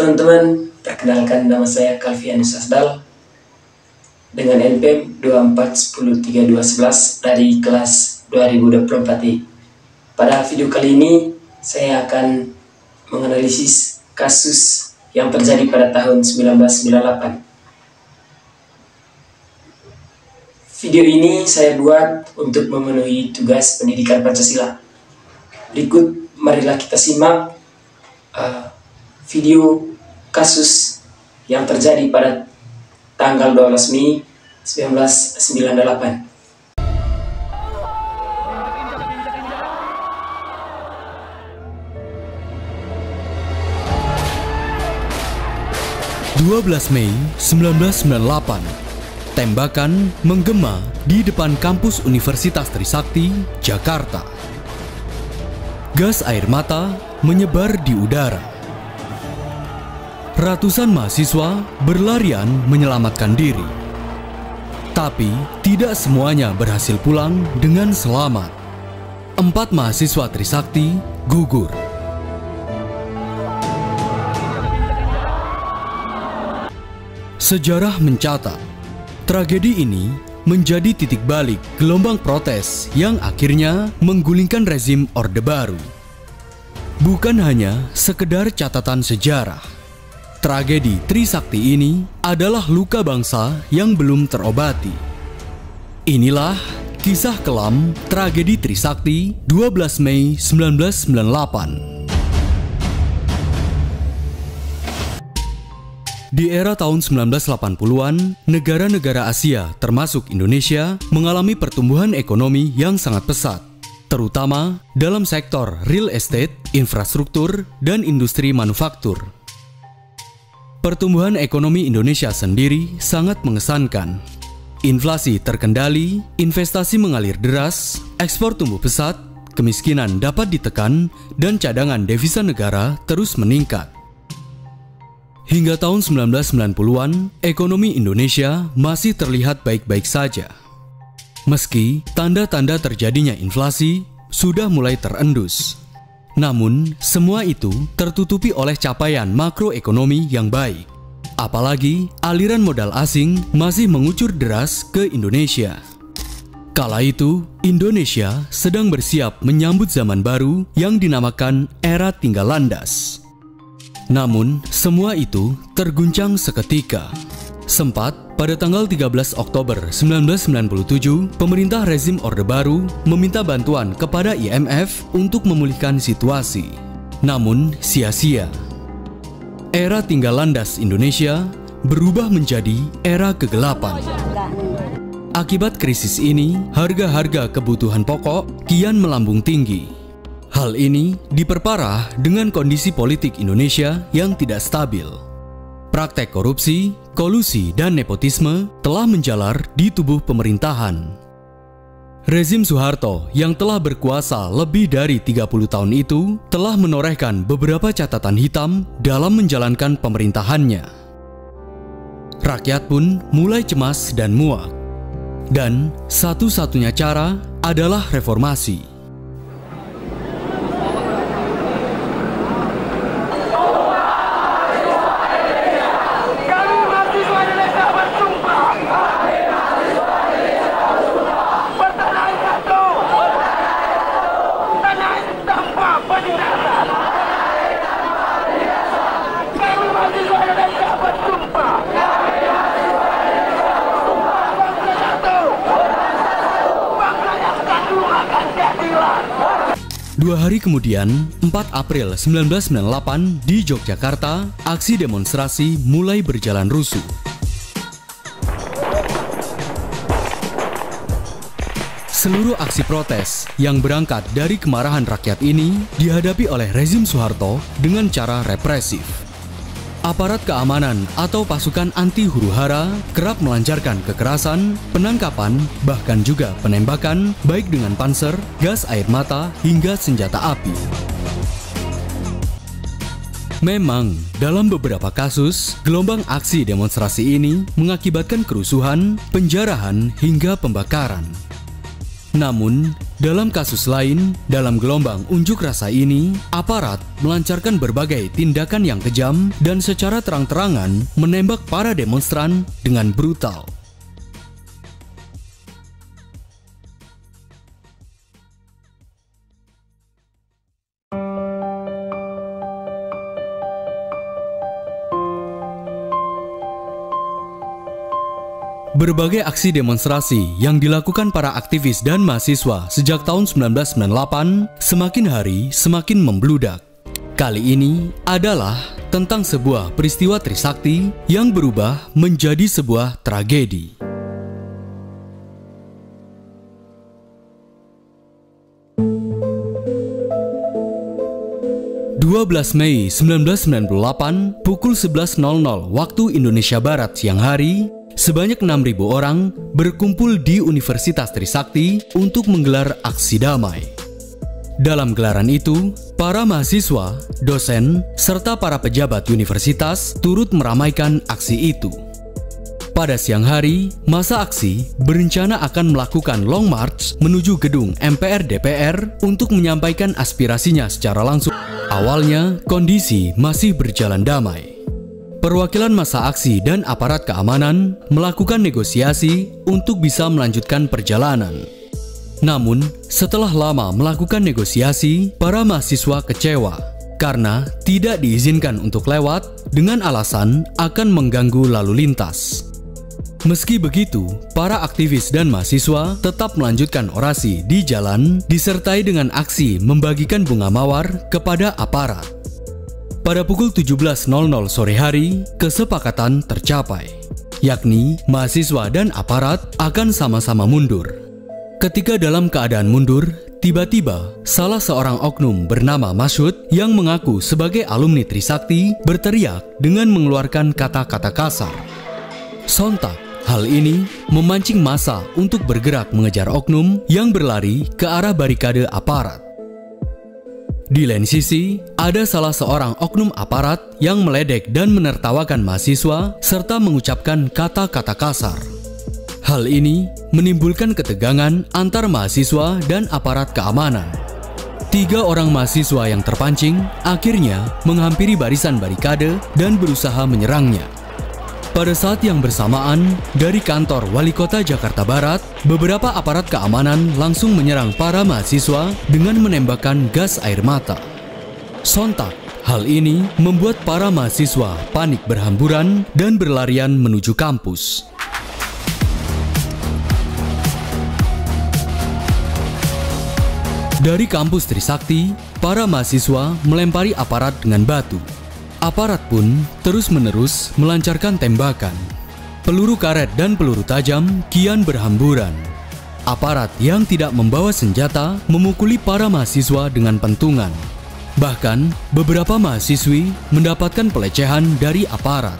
teman-teman, perkenalkan nama saya Calvianus Asdal dengan NPM 24103211 dari kelas 2024I. Pada video kali ini saya akan menganalisis kasus yang terjadi pada tahun 1998. Video ini saya buat untuk memenuhi tugas pendidikan Pancasila. Berikut marilah kita simak video kasus yang terjadi pada tanggal 12 Mei 1998. 12 Mei 1998, tembakan menggema di depan kampus Universitas Trisakti, Jakarta. Gas air mata menyebar di udara. Ratusan mahasiswa berlarian menyelamatkan diri. Tapi tidak semuanya berhasil pulang dengan selamat. 4 mahasiswa Trisakti gugur. Sejarah mencatat, tragedi ini menjadi titik balik gelombang protes yang akhirnya menggulingkan rezim Orde Baru. Bukan hanya sekedar catatan sejarah, tragedi Trisakti ini adalah luka bangsa yang belum terobati. Inilah kisah kelam tragedi Trisakti 12 Mei 1998. Di era tahun 1980-an, negara-negara Asia termasuk Indonesia mengalami pertumbuhan ekonomi yang sangat pesat, terutama dalam sektor real estate, infrastruktur, dan industri manufaktur. Pertumbuhan ekonomi Indonesia sendiri sangat mengesankan. Inflasi terkendali, investasi mengalir deras, ekspor tumbuh pesat, kemiskinan dapat ditekan, dan cadangan devisa negara terus meningkat. Hingga tahun 1990-an, ekonomi Indonesia masih terlihat baik-baik saja. Meski tanda-tanda terjadinya inflasi sudah mulai terendus. Namun, semua itu tertutupi oleh capaian makroekonomi yang baik. Apalagi, aliran modal asing masih mengucur deras ke Indonesia. Kala itu, Indonesia sedang bersiap menyambut zaman baru yang dinamakan era tinggal landas. Namun, semua itu terguncang seketika. Sempat, pada tanggal 13 Oktober 1997, pemerintah rezim Orde Baru meminta bantuan kepada IMF untuk memulihkan situasi. Namun, sia-sia. Era tinggal landas Indonesia berubah menjadi era kegelapan. Akibat krisis ini, harga-harga kebutuhan pokok kian melambung tinggi. Hal ini diperparah dengan kondisi politik Indonesia yang tidak stabil. Praktek korupsi, kolusi, dan nepotisme telah menjalar di tubuh pemerintahan. Rezim Soeharto yang telah berkuasa lebih dari 30 tahun itu telah menorehkan beberapa catatan hitam dalam menjalankan pemerintahannya. Rakyat pun mulai cemas dan muak. Dan satu-satunya cara adalah reformasi. Dua hari kemudian, 4 April 1998 di Yogyakarta, aksi demonstrasi mulai berjalan rusuh. Seluruh aksi protes yang berangkat dari kemarahan rakyat ini dihadapi oleh rezim Soeharto dengan cara represif. Aparat keamanan atau pasukan anti huru-hara kerap melancarkan kekerasan, penangkapan, bahkan juga penembakan, baik dengan panser, gas air mata, hingga senjata api. Memang, dalam beberapa kasus, gelombang aksi demonstrasi ini mengakibatkan kerusuhan, penjarahan, hingga pembakaran. Namun, dalam kasus lain, dalam gelombang unjuk rasa ini, aparat melancarkan berbagai tindakan yang kejam dan secara terang-terangan menembak para demonstran dengan brutal. Berbagai aksi demonstrasi yang dilakukan para aktivis dan mahasiswa sejak tahun 1998 semakin hari semakin membludak. Kali ini adalah tentang sebuah peristiwa Trisakti yang berubah menjadi sebuah tragedi. Mei 1998 pukul 11.00 waktu Indonesia Barat siang hari, sebanyak 6.000 orang berkumpul di Universitas Trisakti untuk menggelar aksi damai. Dalam gelaran itu, para mahasiswa, dosen, serta para pejabat universitas turut meramaikan aksi itu. Pada siang hari, masa aksi berencana akan melakukan long march menuju gedung MPR DPR untuk menyampaikan aspirasinya secara langsung. Awalnya, kondisi masih berjalan damai. Perwakilan massa aksi dan aparat keamanan melakukan negosiasi untuk bisa melanjutkan perjalanan. Namun, setelah lama melakukan negosiasi, para mahasiswa kecewa karena tidak diizinkan untuk lewat dengan alasan akan mengganggu lalu lintas. Meski begitu, para aktivis dan mahasiswa tetap melanjutkan orasi di jalan disertai dengan aksi membagikan bunga mawar kepada aparat. Pada pukul 17.00 sore hari, kesepakatan tercapai, yakni mahasiswa dan aparat akan sama-sama mundur. Ketika dalam keadaan mundur, tiba-tiba salah seorang oknum bernama Masyud yang mengaku sebagai alumni Trisakti berteriak dengan mengeluarkan kata-kata kasar. Sontak, hal ini memancing massa untuk bergerak mengejar oknum yang berlari ke arah barikade aparat. Di lain sisi, ada salah seorang oknum aparat yang meledek dan menertawakan mahasiswa serta mengucapkan kata-kata kasar. Hal ini menimbulkan ketegangan antar mahasiswa dan aparat keamanan. 3 orang mahasiswa yang terpancing akhirnya menghampiri barisan barikade dan berusaha menyerangnya. Pada saat yang bersamaan, dari kantor Wali Kota Jakarta Barat, beberapa aparat keamanan langsung menyerang para mahasiswa dengan menembakkan gas air mata. Sontak, hal ini membuat para mahasiswa panik berhamburan dan berlarian menuju kampus. Dari kampus Trisakti, para mahasiswa melempari aparat dengan batu. Aparat pun terus-menerus melancarkan tembakan. Peluru karet dan peluru tajam kian berhamburan. Aparat yang tidak membawa senjata memukuli para mahasiswa dengan pentungan. Bahkan, beberapa mahasiswi mendapatkan pelecehan dari aparat.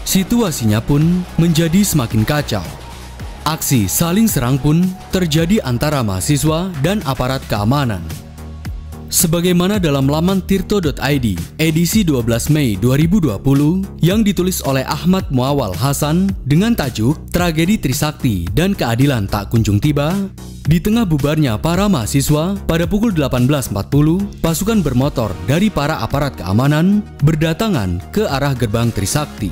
Situasinya pun menjadi semakin kacau. Aksi saling serang pun terjadi antara mahasiswa dan aparat keamanan. Sebagaimana dalam laman tirto.id edisi 12 Mei 2020 yang ditulis oleh Ahmad Muawal Hasan dengan tajuk Tragedi Trisakti dan Keadilan Tak Kunjung Tiba, di tengah bubarnya para mahasiswa pada pukul 18.40, pasukan bermotor dari para aparat keamanan berdatangan ke arah gerbang Trisakti.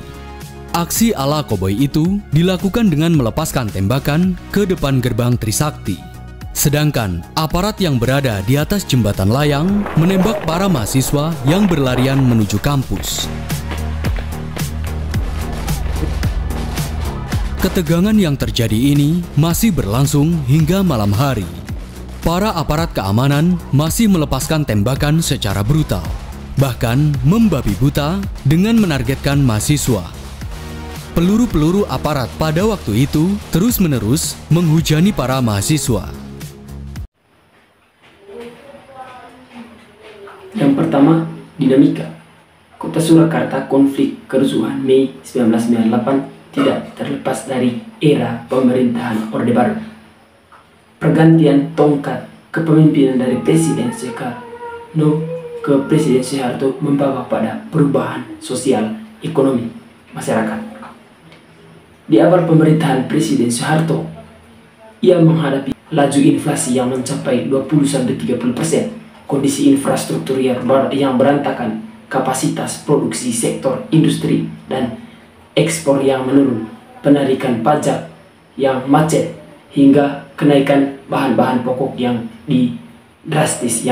Aksi ala koboi itu dilakukan dengan melepaskan tembakan ke depan gerbang Trisakti. Sedangkan aparat yang berada di atas jembatan layang menembak para mahasiswa yang berlarian menuju kampus. Ketegangan yang terjadi ini masih berlangsung hingga malam hari. Para aparat keamanan masih melepaskan tembakan secara brutal, bahkan membabi buta dengan menargetkan mahasiswa. Peluru-peluru aparat pada waktu itu terus-menerus menghujani para mahasiswa. Yang pertama, dinamika. Kota Surakarta konflik kerusuhan Mei 1998 tidak terlepas dari era pemerintahan Orde Baru. Pergantian tongkat kepemimpinan dari Presiden Soekarno ke Presiden Soeharto membawa pada perubahan sosial ekonomi masyarakat. Di awal pemerintahan Presiden Soeharto, ia menghadapi laju inflasi yang mencapai 20-30%, kondisi infrastruktur yang berantakan, kapasitas produksi sektor industri dan ekspor yang menurun, penarikan pajak yang macet, hingga kenaikan bahan-bahan pokok yang drastis.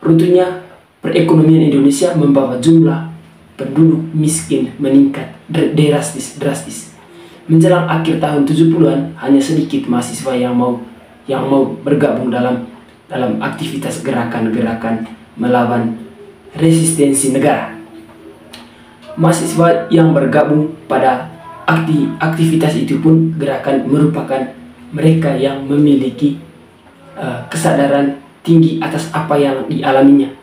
Runtuhnya perekonomian Indonesia membawa jumlah penduduk miskin meningkat drastis. Menjelang akhir tahun 70-an, hanya sedikit mahasiswa yang mau bergabung dalam aktivitas gerakan-gerakan melawan resistensi negara. Mahasiswa yang bergabung pada aktivitas itu pun gerakan merupakan mereka yang memiliki kesadaran tinggi atas apa yang dialaminya.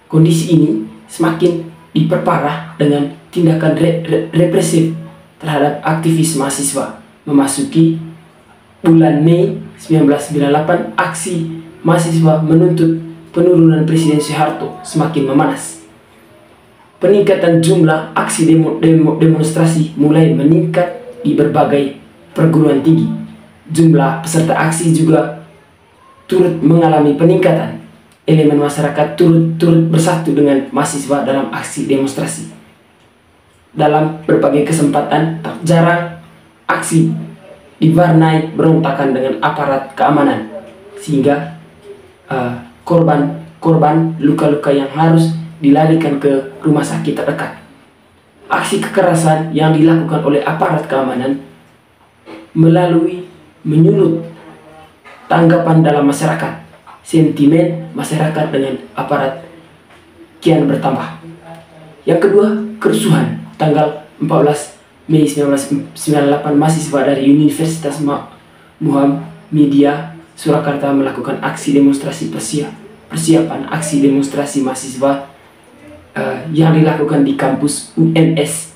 Kondisi ini semakin diperparah dengan tindakan represif terhadap aktivis mahasiswa. Memasuki bulan Mei 1998, aksi mahasiswa menuntut penurunan Presiden Soeharto semakin memanas. Peningkatan jumlah aksi demonstrasi mulai meningkat di berbagai perguruan tinggi. Jumlah peserta aksi juga turut mengalami peningkatan. Elemen masyarakat turut bersatu dengan mahasiswa dalam aksi demonstrasi. Dalam berbagai kesempatan, tak jarang aksi diwarnai berontakan dengan aparat keamanan, sehingga korban luka-luka yang harus dilarikan ke rumah sakit terdekat. Aksi kekerasan yang dilakukan oleh aparat keamanan menyulut tanggapan dalam masyarakat. Sentimen masyarakat dengan aparat kian bertambah. Yang kedua, kerusuhan. Tanggal 14 Mei 1998, mahasiswa dari Universitas Muhammadiyah Surakarta melakukan aksi demonstrasi persiapan aksi demonstrasi mahasiswa yang dilakukan di kampus UMS.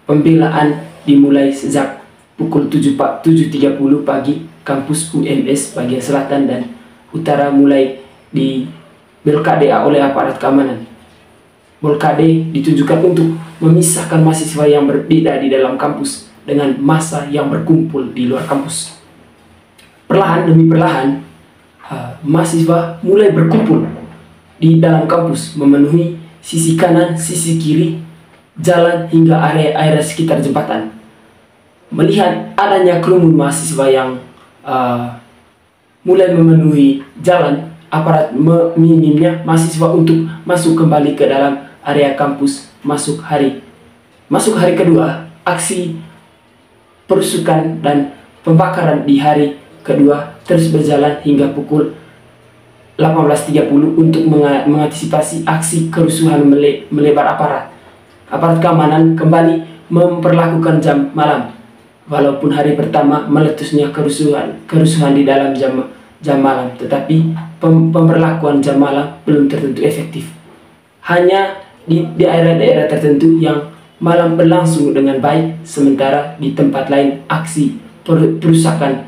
Pembelaan dimulai sejak pukul 7.30 pagi. Kampus UMS bagian selatan dan utara mulai diblokade oleh aparat keamanan. Blokade ditujukan untuk memisahkan mahasiswa yang berbeda di dalam kampus dengan massa yang berkumpul di luar kampus. Perlahan demi perlahan, mahasiswa mulai berkumpul di dalam kampus, memenuhi sisi kanan, sisi kiri, jalan hingga area sekitar jembatan. Melihat adanya kerumun mahasiswa yang mulai memenuhi jalan, aparat meminimnya mahasiswa untuk masuk kembali ke dalam area kampus. Masuk hari kedua, aksi perusukan dan pembakaran di hari kedua terus berjalan hingga pukul 18.30 untuk mengantisipasi aksi kerusuhan melebar aparat. Aparat keamanan kembali memperlakukan jam malam. Walaupun hari pertama meletusnya kerusuhan di dalam jam malam, tetapi pemberlakuan jam malam belum tertentu efektif. Hanya di daerah-daerah tertentu yang malam berlangsung dengan baik, sementara di tempat lain aksi perusakan,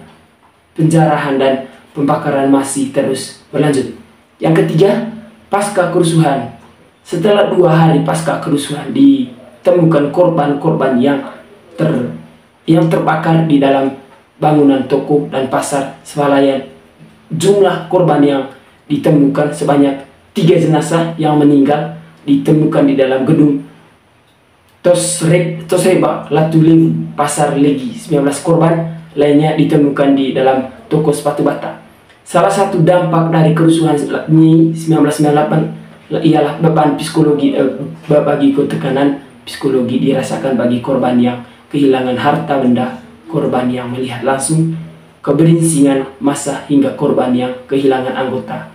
penjarahan dan pembakaran masih terus berlanjut. Yang ketiga, pasca kerusuhan. Setelah 2 hari pasca kerusuhan ditemukan korban-korban yang terbakar di dalam bangunan toko dan pasar swalayan. Jumlah korban yang ditemukan sebanyak 3 jenazah yang meninggal ditemukan di dalam gedung Tosreba Latulevu Pasar Legi. 19 korban lainnya ditemukan di dalam toko sepatu bata. Salah satu dampak dari kerusuhan Mei 1998 ialah beban psikologi bagi tekanan psikologi dirasakan bagi korban yang kehilangan harta benda, korban yang melihat langsung keberingsingan massa, hingga korban yang kehilangan anggota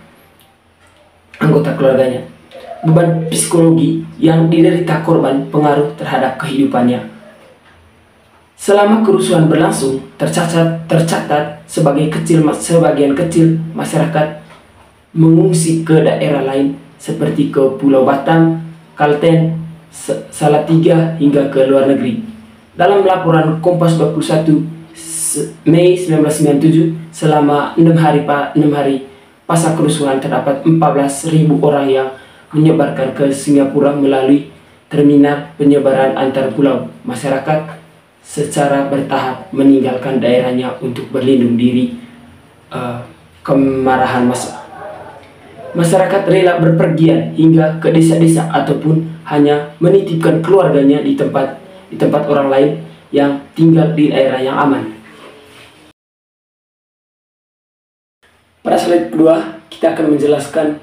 keluarganya. Beban psikologi yang diderita korban pengaruh terhadap kehidupannya. Selama kerusuhan berlangsung, tercatat sebagian kecil masyarakat mengungsi ke daerah lain seperti ke Pulau Batam, Kalteng, Salatiga hingga ke luar negeri. Dalam laporan Kompas 21 Mei 1997, selama 6 hari pasca kerusuhan terdapat 14.000 orang yang menyebarkan ke Singapura melalui terminal penyebaran antar pulau. Masyarakat secara bertahap meninggalkan daerahnya untuk berlindung diri kemarahan massa. Masyarakat rela berpergian hingga ke desa-desa ataupun hanya menitipkan keluarganya di tempat orang lain yang tinggal di daerah yang aman. Pada slide kedua, kita akan menjelaskan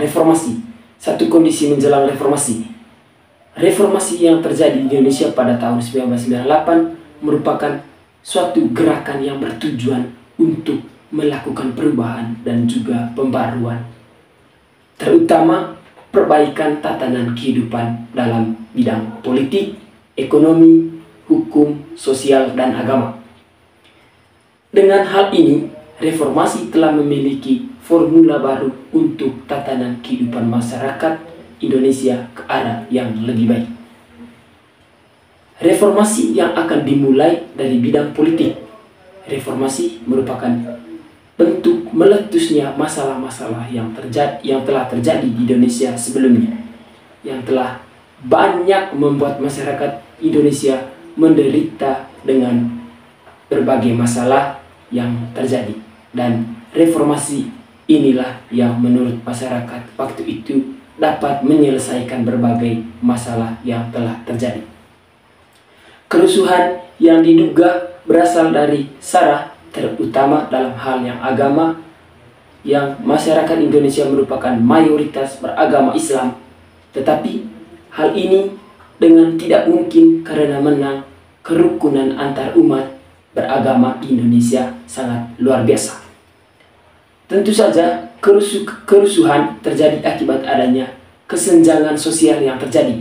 reformasi. Satu kondisi menjelang reformasi. Reformasi yang terjadi di Indonesia pada tahun 1998 merupakan suatu gerakan yang bertujuan untuk melakukan perubahan dan juga pembaruan, terutama perbaikan tatanan kehidupan dalam bidang politik, ekonomi, hukum, sosial, dan agama. Dengan hal ini, reformasi telah memiliki formula baru untuk tatanan kehidupan masyarakat Indonesia ke arah yang lebih baik. Reformasi yang akan dimulai dari bidang politik. Reformasi merupakan bentuk meletusnya masalah-masalah yang telah terjadi di Indonesia sebelumnya, yang telah banyak membuat masyarakat Indonesia menderita dengan berbagai masalah yang terjadi. Dan reformasi inilah yang menurut masyarakat waktu itu dapat menyelesaikan berbagai masalah yang telah terjadi. Kerusuhan yang diduga berasal dari SARA, terutama dalam hal yang agama, yang masyarakat Indonesia merupakan mayoritas beragama Islam, tetapi hal ini dengan tidak mungkin karena menang kerukunan antar umat beragama di Indonesia sangat luar biasa. Tentu saja kerusuhan terjadi akibat adanya kesenjangan sosial yang terjadi.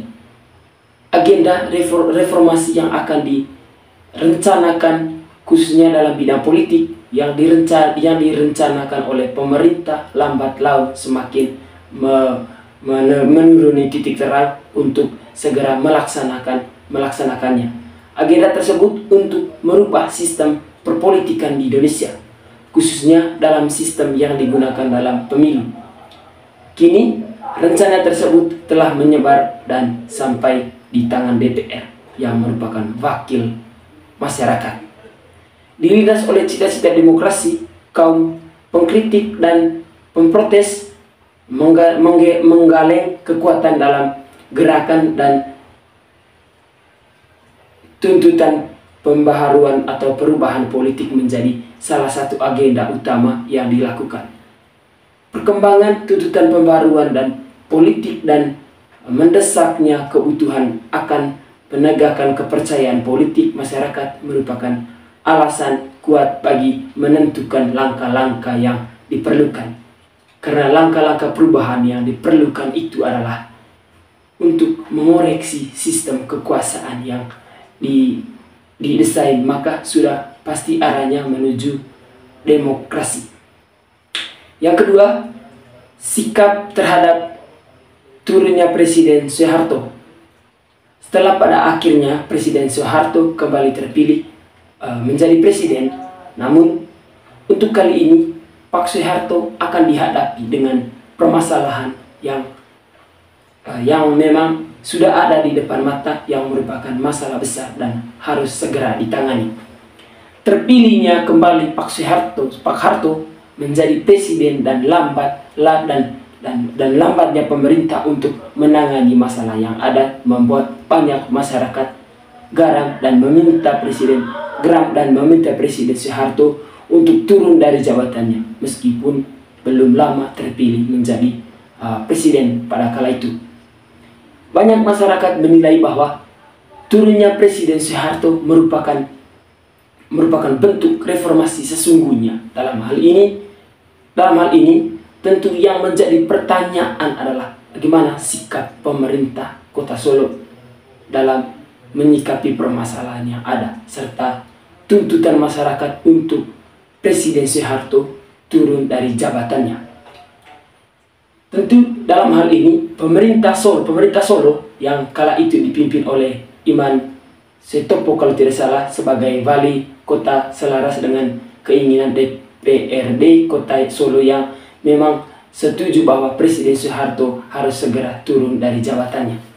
Agenda reformasi yang akan direncanakan khususnya dalam bidang politik yang direncanakan oleh pemerintah lambat laun semakin menuruni titik terang untuk segera melaksanakannya. Agenda tersebut untuk merubah sistem perpolitikan di Indonesia, khususnya dalam sistem yang digunakan dalam pemilu. Kini, rencana tersebut telah menyebar dan sampai di tangan DPR yang merupakan wakil masyarakat. Dilindas oleh cita-cita demokrasi, kaum pengkritik dan pemprotes menggaleng kekuatan dalam gerakan dan tuntutan pembaharuan atau perubahan politik menjadi salah satu agenda utama yang dilakukan. Perkembangan tuntutan pembaharuan dan politik dan mendesaknya kebutuhan akan penegakan kepercayaan politik masyarakat merupakan alasan kuat bagi menentukan langkah-langkah yang diperlukan. Karena langkah-langkah perubahan yang diperlukan itu adalah untuk mengoreksi sistem kekuasaan yang didesain, maka sudah pasti arahnya menuju demokrasi. Yang kedua, sikap terhadap turunnya Presiden Soeharto. Setelah pada akhirnya Presiden Soeharto kembali terpilih menjadi presiden, namun untuk kali ini Pak Soeharto akan dihadapi dengan permasalahan yang memang sudah ada di depan mata, yang merupakan masalah besar dan harus segera ditangani. Terpilihnya kembali Pak Harto menjadi presiden dan lambatnya pemerintah untuk menangani masalah yang ada membuat banyak masyarakat geram dan meminta Presiden Soeharto untuk turun dari jabatannya meskipun belum lama terpilih menjadi presiden pada kala itu. Banyak masyarakat menilai bahwa turunnya Presiden Soeharto merupakan bentuk reformasi sesungguhnya. Dalam hal ini tentu yang menjadi pertanyaan adalah bagaimana sikap pemerintah Kota Solo dalam menyikapi permasalahan yang ada serta tuntutan masyarakat untuk Presiden Soeharto turun dari jabatannya. Tentu dalam hal ini pemerintah Solo yang kala itu dipimpin oleh Iman Setopo kalau tidak salah sebagai wali kota selaras dengan keinginan DPRD Kota Solo yang memang setuju bahwa Presiden Soeharto harus segera turun dari jabatannya.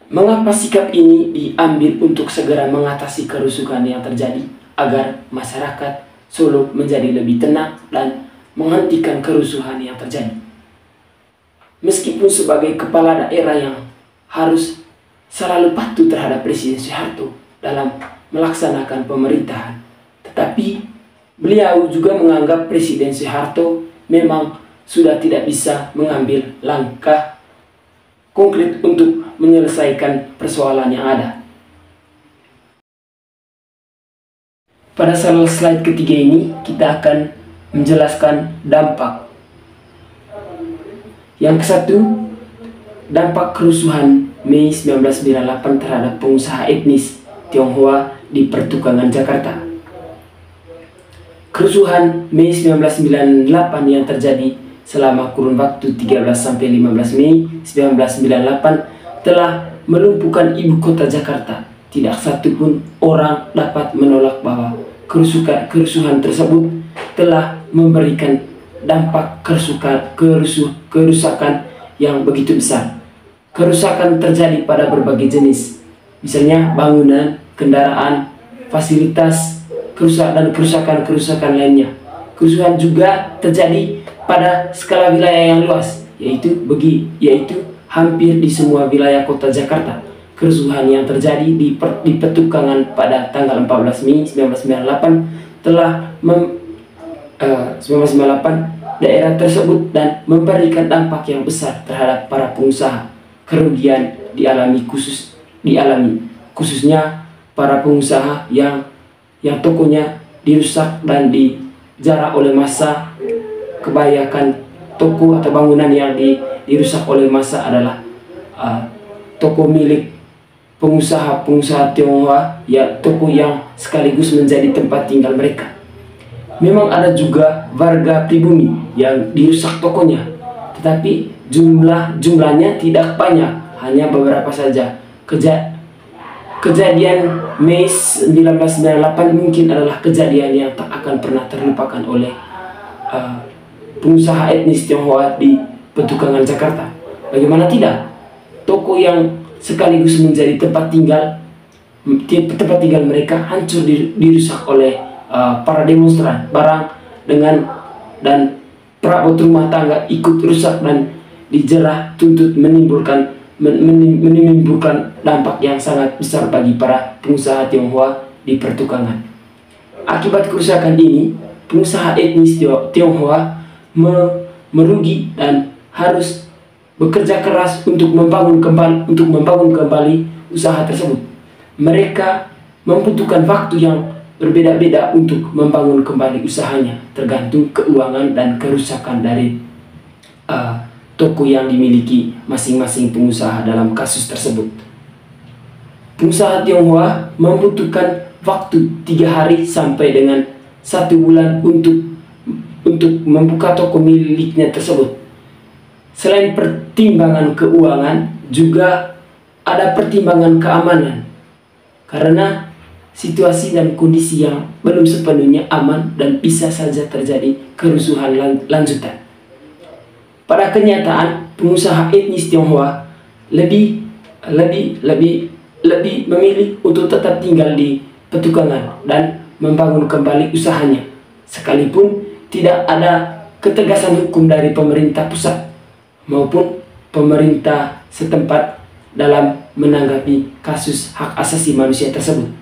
Mengapa sikap ini diambil untuk segera mengatasi kerusuhan yang terjadi agar masyarakat Solo menjadi lebih tenang dan menghentikan kerusuhan yang terjadi? Meskipun sebagai kepala daerah yang harus selalu patuh terhadap Presiden Soeharto dalam melaksanakan pemerintahan, tetapi beliau juga menganggap Presiden Soeharto memang sudah tidak bisa mengambil langkah konkret untuk menyelesaikan persoalan yang ada. Pada slide ketiga ini kita akan menjelaskan dampak. Yang ke-1, dampak kerusuhan Mei 1998 terhadap pengusaha etnis Tionghoa di pertukangan Jakarta. Kerusuhan Mei 1998 yang terjadi selama kurun waktu 13-15 Mei 1998 telah melumpuhkan ibu kota Jakarta. Tidak satu pun orang dapat menolak bahwa kerusuhan tersebut telah memberikan dampak kerusakan yang begitu besar. Kerusakan terjadi pada berbagai jenis, misalnya bangunan, kendaraan, fasilitas, dan kerusakan lainnya. Kerusuhan juga terjadi pada skala wilayah yang luas, yaitu hampir di semua wilayah kota Jakarta. Kerusuhan yang terjadi di Petukangan pada tanggal 14 Mei 1998 telah 1998 daerah tersebut dan memberikan dampak yang besar terhadap para pengusaha. Kerugian dialami khususnya para pengusaha yang tokonya dirusak dan dijarah oleh massa. Kebanyakan toko atau bangunan yang dirusak oleh massa adalah toko milik pengusaha Tionghoa, ya, toko yang sekaligus menjadi tempat tinggal mereka. Memang ada juga warga pribumi yang dirusak tokonya, tetapi jumlahnya tidak banyak, hanya beberapa saja. Kejadian Mei 1998 mungkin adalah kejadian yang tak akan pernah terlupakan oleh pengusaha etnis Tionghoa di Petukangan Jakarta. Bagaimana tidak? Toko yang sekaligus menjadi tempat tinggal mereka hancur dirusak oleh para demonstran. Barang dan perabot rumah tangga ikut rusak dan dijerah tuntut, menimbulkan dampak yang sangat besar bagi para pengusaha Tionghoa di Pertukangan. Akibat kerusakan ini, pengusaha etnis Tionghoa merugi dan harus bekerja keras untuk membangun kembali usaha tersebut. Mereka membutuhkan waktu yang berbeda-beda untuk membangun kembali usahanya, tergantung keuangan dan kerusakan dari toko yang dimiliki masing-masing pengusaha dalam kasus tersebut. Pengusaha Tionghoa membutuhkan waktu 3 hari sampai dengan 1 bulan untuk membuka toko miliknya tersebut. Selain pertimbangan keuangan, juga ada pertimbangan keamanan, karena situasi dan kondisi yang belum sepenuhnya aman dan bisa saja terjadi kerusuhan lanjutan. Pada kenyataan, pengusaha etnis Tionghoa lebih memilih untuk tetap tinggal di Petukangan dan membangun kembali usahanya, sekalipun tidak ada ketegasan hukum dari pemerintah pusat maupun pemerintah setempat dalam menanggapi kasus hak asasi manusia tersebut.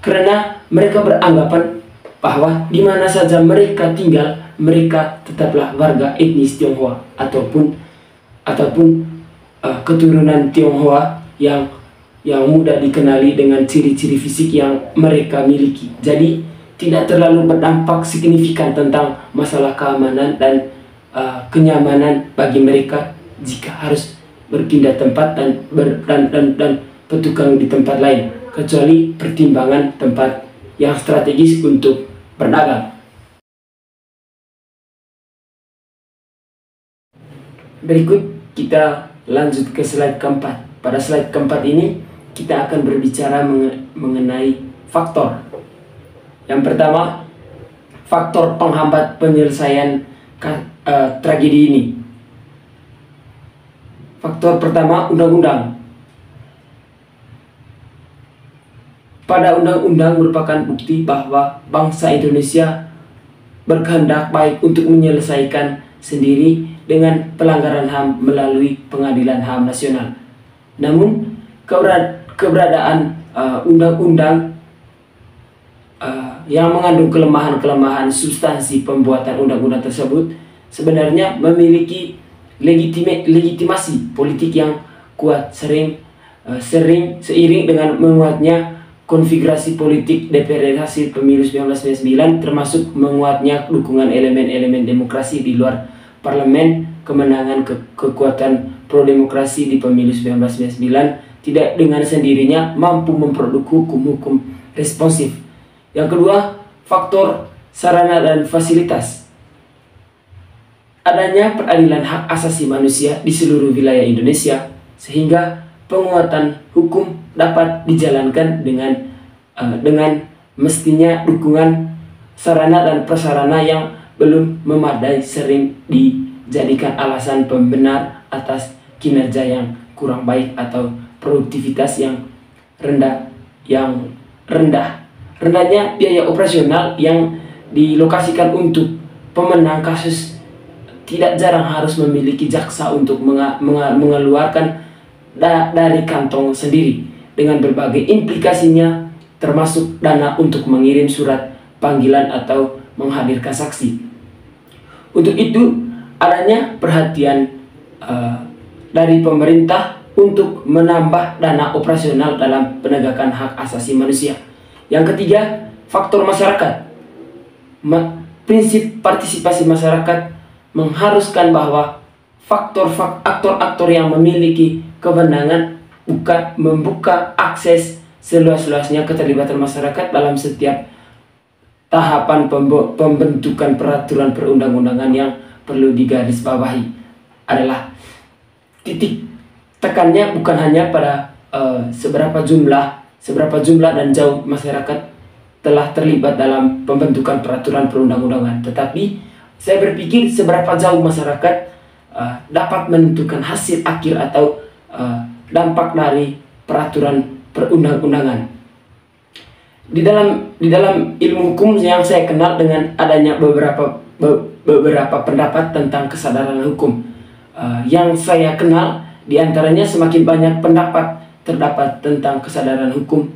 Karena mereka beranggapan bahwa di mana saja mereka tinggal, mereka tetaplah warga etnis Tionghoa ataupun keturunan Tionghoa yang mudah dikenali dengan ciri-ciri fisik yang mereka miliki. Jadi tidak terlalu berdampak signifikan tentang masalah keamanan dan kenyamanan bagi mereka jika harus berpindah tempat dan petukang di tempat lain, kecuali pertimbangan tempat yang strategis untuk berdagang. Berikut kita lanjut ke slide keempat. Pada slide keempat ini kita akan berbicara mengenai faktor. Yang pertama, faktor penghambat penyelesaian tragedi ini. Faktor pertama, undang-undang. pada undang-undang merupakan bukti bahwa bangsa Indonesia berkehendak baik untuk menyelesaikan sendiri dengan pelanggaran HAM melalui Pengadilan HAM Nasional. Namun keberadaan undang-undang yang mengandung kelemahan-kelemahan substansi pembuatan undang-undang tersebut sebenarnya memiliki legitimasi politik yang kuat, seiring dengan menguatnya konfigurasi politik DPR hasil pemilu 1999, termasuk menguatnya dukungan elemen-elemen demokrasi di luar parlemen. Kemenangan kekuatan pro-demokrasi di pemilu 1999 tidak dengan sendirinya mampu memproduk hukum responsif. Yang kedua, faktor sarana dan fasilitas. Adanya peradilan hak asasi manusia di seluruh wilayah Indonesia, sehingga penguatan hukum dapat dijalankan dengan mestinya dukungan sarana dan prasarana yang belum memadai sering dijadikan alasan pembenar atas kinerja yang kurang baik atau produktivitas yang rendah. Rendahnya biaya operasional yang dilokasikan untuk pemenang kasus tidak jarang harus memiliki jaksa untuk mengeluarkan dari kantong sendiri dengan berbagai implikasinya, termasuk dana untuk mengirim surat panggilan atau menghadirkan saksi. Untuk itu adanya perhatian dari pemerintah untuk menambah dana operasional dalam penegakan hak asasi manusia. Yang ketiga, faktor masyarakat. Prinsip partisipasi masyarakat mengharuskan bahwa aktor-aktor yang memiliki kewenangan membuka akses seluas-luasnya keterlibatan masyarakat dalam setiap tahapan pembentukan peraturan perundang-undangan. Yang perlu digarisbawahi adalah titik tekannya bukan hanya pada seberapa jumlah dan jauh masyarakat telah terlibat dalam pembentukan peraturan perundang-undangan, tetapi saya berpikir seberapa jauh masyarakat dapat menentukan hasil akhir atau dampak dari peraturan perundang-undangan. Di dalam ilmu hukum yang saya kenal dengan adanya beberapa pendapat tentang kesadaran hukum. Yang saya kenal diantaranya semakin banyak pendapat terdapat tentang kesadaran hukum.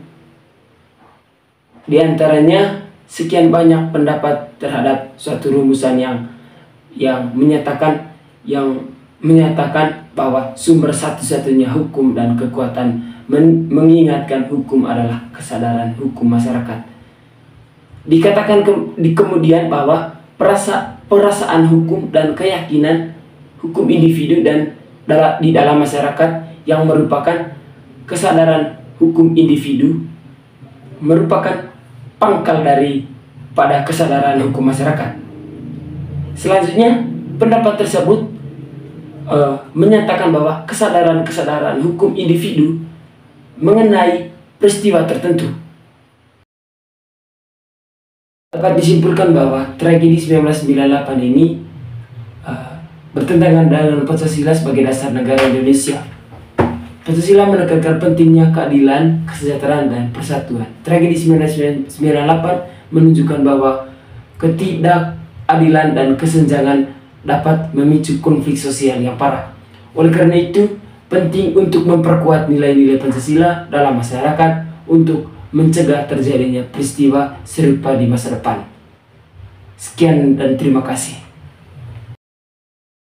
Di antaranya sekian banyak pendapat terhadap suatu rumusan yang menyatakan bahwa sumber satu-satunya hukum dan kekuatan mengingatkan hukum adalah kesadaran hukum masyarakat. Dikatakan kemudian bahwa perasaan hukum dan keyakinan hukum individu dan di dalam masyarakat yang merupakan kesadaran hukum individu merupakan pangkal pada kesadaran hukum masyarakat. Selanjutnya, pendapat tersebut menyatakan bahwa kesadaran hukum individu mengenai peristiwa tertentu. Dapat disimpulkan bahwa tragedi 1998 ini bertentangan dengan Pancasila sebagai dasar negara Indonesia. Pancasila menekankan pentingnya keadilan, kesejahteraan, dan persatuan. Tragedi 1998 menunjukkan bahwa ketidakadilan dan kesenjangan dapat memicu konflik sosial yang parah. Oleh karena itu, penting untuk memperkuat nilai-nilai Pancasila dalam masyarakat untuk mencegah terjadinya peristiwa serupa di masa depan. Sekian dan terima kasih.